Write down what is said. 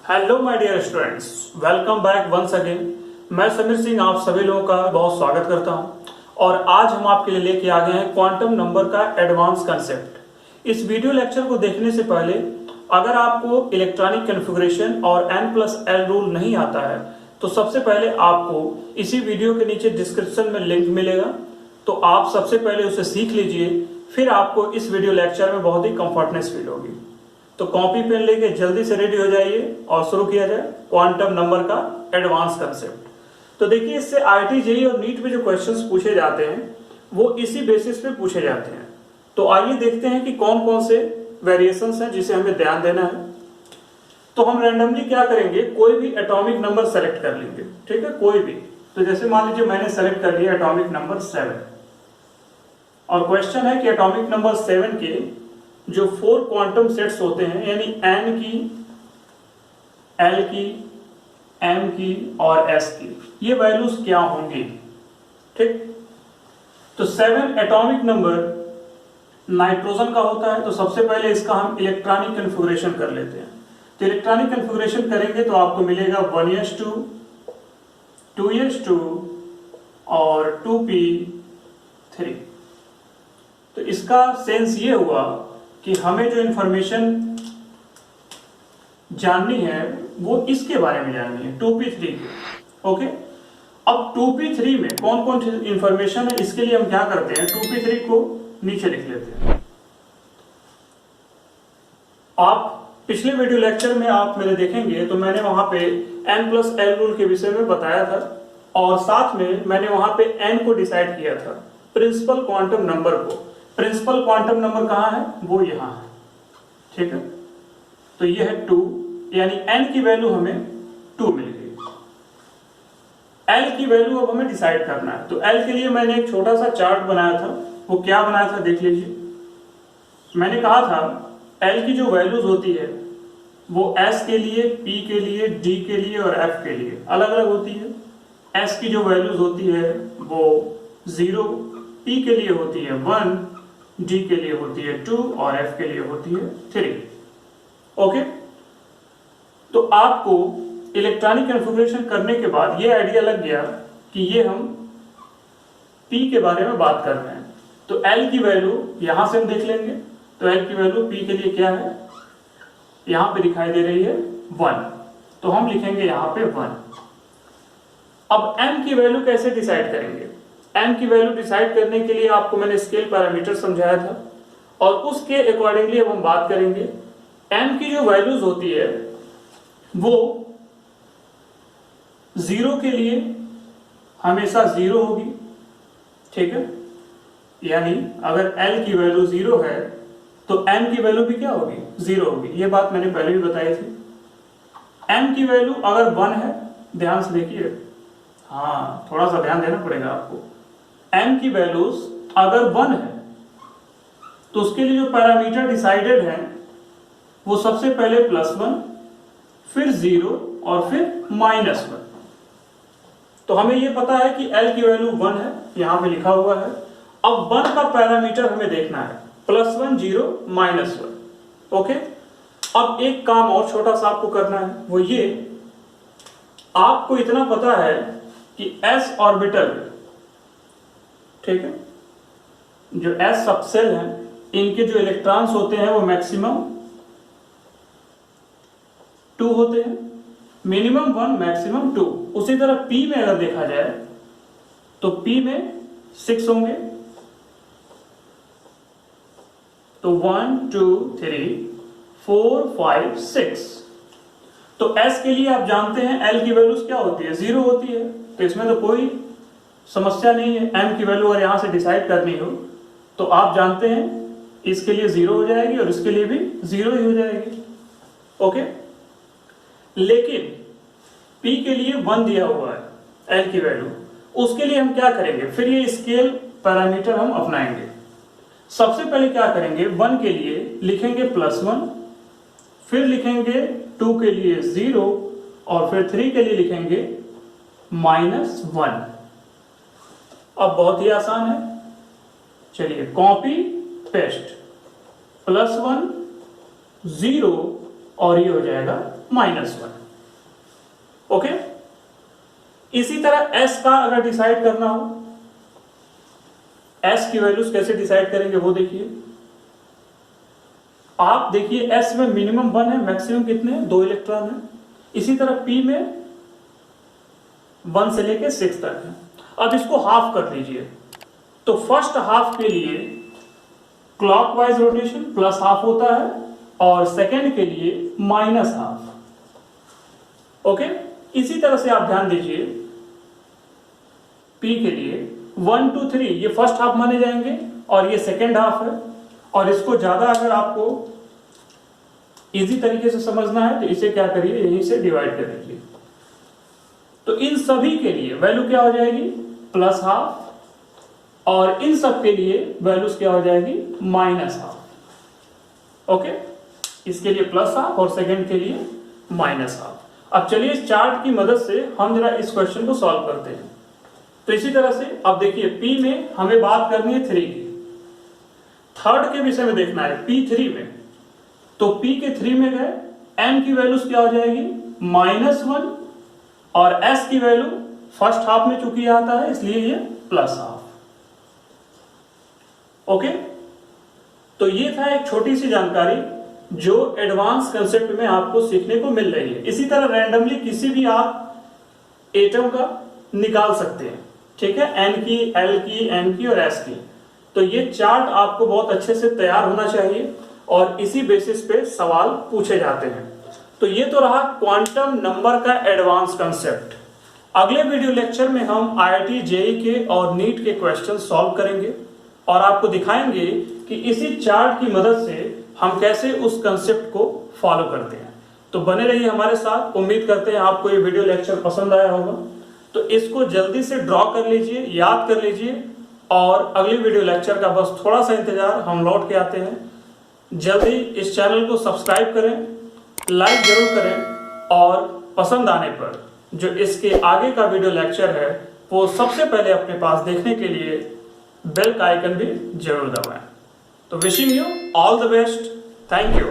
Hello my dear students, welcome back once again. मैं समीर सिंह आप सभी लोगों का बहुत स्वागत करता हूं और आज हम आपके लिए लेके आ गए हैं क्वांटम नंबर का एडवांस कंसेप्ट। इस वीडियो लेक्चर को देखने से पहले अगर आपको इलेक्ट्रॉनिक कॉन्फ़िगरेशन और n+l रूल नहीं आता है तो सबसे पहले आपको इसी वीडियो के नीचे डिस्क्रिप्शन में लिंक मिलेगा, तो आप सबसे पहले उसे सीख लीजिए, फिर आपको इस वीडियो लेक्चर में बहुत ही कंफर्टनेस फील होगी। तो कॉपी पेन लेके जल्दी से रेडी हो जाइए और शुरू किया जाए क्वांटम नंबर का एडवांस कंसेप्ट। तो देखिए, इससे आईआईटी जेईई और नीट में जो क्वेश्चंस पूछे जाते हैं वो इसी बेसिस पे पूछे जाते हैं। तो आइए देखते हैं कि कौन कौन से वेरिएशंस हैं जिसे हमें ध्यान देना है। तो हम रैंडमली क्या करेंगे, कोई भी एटॉमिक नंबर सेलेक्ट कर लेंगे, ठीक है, कोई भी। तो जैसे मान लीजिए मैंने सेलेक्ट कर लिया एटॉमिक नंबर 7 और क्वेश्चन है कि एटॉमिक नंबर 7 के जो 4 क्वांटम सेट्स होते हैं, यानी n की, l की, m की और s की, ये वैल्यूज क्या होंगी, ठीक। तो 7 एटॉमिक नंबर नाइट्रोजन का होता है, तो सबसे पहले इसका हम इलेक्ट्रॉनिक कॉन्फ़िगरेशन कर लेते हैं। तो इलेक्ट्रॉनिक कॉन्फ़िगरेशन करेंगे तो आपको मिलेगा 1s2, 2s2 और 2p3। तो इसका सेंस ये हुआ कि हमें जो इंफॉर्मेशन जाननी है वो इसके बारे में जाननी है, 2p3 के। ओके, अब 2p3 में कौन कौन सी इंफॉर्मेशन है, इसके लिए हम क्या करते हैं, 2p3 को नीचे लिख लेते हैं। आप पिछले वीडियो लेक्चर में आप मेरे देखेंगे तो मैंने वहां पे n+l रूल के विषय में बताया था और साथ में मैंने वहां पे n को डिसाइड किया था, प्रिंसिपल क्वांटम नंबर को। प्रिंसिपल क्वांटम नंबर कहां है, वो यहां है, ठीक है। तो ये है 2, यानी n की वैल्यू हमें 2 मिल गई। l की वैल्यू अब हमें डिसाइड करना है। तो l के लिए मैंने एक छोटा सा चार्ट बनाया था, वो क्या बनाया था देख लीजिए। मैंने कहा था l की जो वैल्यूज होती है वो s के लिए, p के लिए, d के लिए और f के लिए अलग अलग होती है। s की जो वैल्यूज होती है वो 0, p के लिए होती है 1, d के लिए होती है 2 और f के लिए होती है 3। ओके, तो आपको इलेक्ट्रॉनिक कॉन्फ़िगरेशन करने के बाद ये आइडिया लग गया कि ये हम p के बारे में बात कर रहे हैं। तो l की वैल्यू यहां से हम देख लेंगे। तो l की वैल्यू p के लिए क्या है, यहां पे दिखाई दे रही है 1, तो हम लिखेंगे यहां पे 1। अब m की वैल्यू कैसे डिसाइड करेंगे, m की वैल्यू डिसाइड करने के लिए आपको मैंने स्केल पैरामीटर समझाया था और उसके अकॉर्डिंगली अब हम बात करेंगे। m की जो वैल्यूज होती है वो 0 के लिए हमेशा 0 होगी, ठीक है। यानी अगर l की वैल्यू 0 है तो m की वैल्यू भी क्या होगी, 0 होगी। ये बात मैंने पहले भी बताई थी। m की वैल्यू अगर 1 है, ध्यान से देखिए, हाँ थोड़ा सा ध्यान देना पड़ेगा आपको। m की वैल्यूज अगर 1 है तो उसके लिए जो पैरामीटर डिसाइडेड है वो सबसे पहले +1, फिर 0 और फिर -1। तो हमें ये पता है कि l की वैल्यू 1 है, यहां पे लिखा हुआ है। अब 1 का पैरामीटर हमें देखना है, +1, 0, -1। ओके, अब एक काम और छोटा सा आपको करना है, वो ये, आपको इतना पता है कि s ऑर्बिटल, ठीक है, जो s सबसेल है, इनके जो इलेक्ट्रॉन्स होते हैं वो मैक्सिमम 2 होते हैं, मिनिमम 1, मैक्सिमम 2। उसी तरह p में अगर देखा जाए तो p में 6 होंगे। तो 1, 2, 3, 4, 5, 6। तो s के लिए आप जानते हैं l की वैल्यूज क्या होती है, 0 होती है, तो इसमें तो कोई समस्या नहीं है। m की वैल्यू अगर यहां से डिसाइड करनी हो तो आप जानते हैं इसके लिए 0 हो जाएगी और इसके लिए भी 0 ही हो जाएगी। ओके, लेकिन p के लिए 1 दिया हुआ है l की वैल्यू, उसके लिए हम क्या करेंगे, फिर ये स्केल पैरामीटर हम अपनाएंगे। सबसे पहले क्या करेंगे, 1 के लिए लिखेंगे +1, फिर लिखेंगे 2 के लिए 0 और फिर 3 के लिए लिखेंगे -1। अब बहुत ही आसान है, चलिए कॉपी पेस्ट, +1, 0 और ये हो जाएगा -1। ओके। इसी तरह एस का अगर डिसाइड करना हो, एस की वैल्यूज कैसे डिसाइड करेंगे वो देखिए। आप देखिए एस में मिनिमम 1 है, मैक्सिमम कितने 2 इलेक्ट्रॉन है। इसी तरह पी में 1 से लेके 6 तक है। अब इसको हाफ कर लीजिए, तो फर्स्ट हाफ के लिए क्लॉकवाइज रोटेशन प्लस हाफ होता है और सेकेंड के लिए माइनस हाफ। ओके, इसी तरह से आप ध्यान दीजिए पी के लिए 1 2 3 ये फर्स्ट हाफ माने जाएंगे और ये सेकेंड हाफ है। और इसको ज्यादा अगर आपको इजी तरीके से समझना है तो इसे क्या करिए, यहीं से डिवाइड कर दीजिए। तो इन सभी के लिए वैल्यू क्या हो जाएगी, प्लस हाफ, और इन सब के लिए वैल्यूज क्या हो जाएगी, माइनस हाफ। ओके, इसके लिए प्लस हाफ और सेकंड के लिए माइनस हाफ। अब चलिए इस चार्ट की मदद से हम जरा इस क्वेश्चन को सॉल्व करते हैं। तो इसी तरह से अब देखिए P में हमें बात करनी है 3 की, थर्ड के विषय में देखना है P3 में। तो P के 3 में गए, M की वैल्यूज क्या हो जाएगी, -1, और S की वैल्यू फर्स्ट हाफ में चूंकि आता है इसलिए ये प्लस हाफ। ओके, तो ये था एक छोटी सी जानकारी जो एडवांस कंसेप्ट में आपको सीखने को मिल रही है। इसी तरह रैंडमली किसी भी आप एटम का निकाल सकते हैं, ठीक है, N की, L की, M की और S की। तो ये चार्ट आपको बहुत अच्छे से तैयार होना चाहिए और इसी बेसिस पे सवाल पूछे जाते हैं। तो ये तो रहा क्वांटम नंबर का एडवांस कंसेप्ट। अगले वीडियो लेक्चर में हम IIT JEE के और नीट के क्वेश्चन सॉल्व करेंगे और आपको दिखाएंगे कि इसी चार्ट की मदद से हम कैसे उस कंसेप्ट को फॉलो करते हैं। तो बने रहिए हमारे साथ। उम्मीद करते हैं आपको ये वीडियो लेक्चर पसंद आया होगा। तो इसको जल्दी से ड्रॉ कर लीजिए, याद कर लीजिए, और अगले वीडियो लेक्चर का बस थोड़ा सा इंतजार, हम लौट के आते हैं। जल्दी इस चैनल को सब्सक्राइब करें, लाइक जरूर करें, और पसंद आने पर जो इसके आगे का वीडियो लेक्चर है वो सबसे पहले अपने पास देखने के लिए बेल का आइकन भी जरूर दबाएं। तो wishing you all the best, thank you.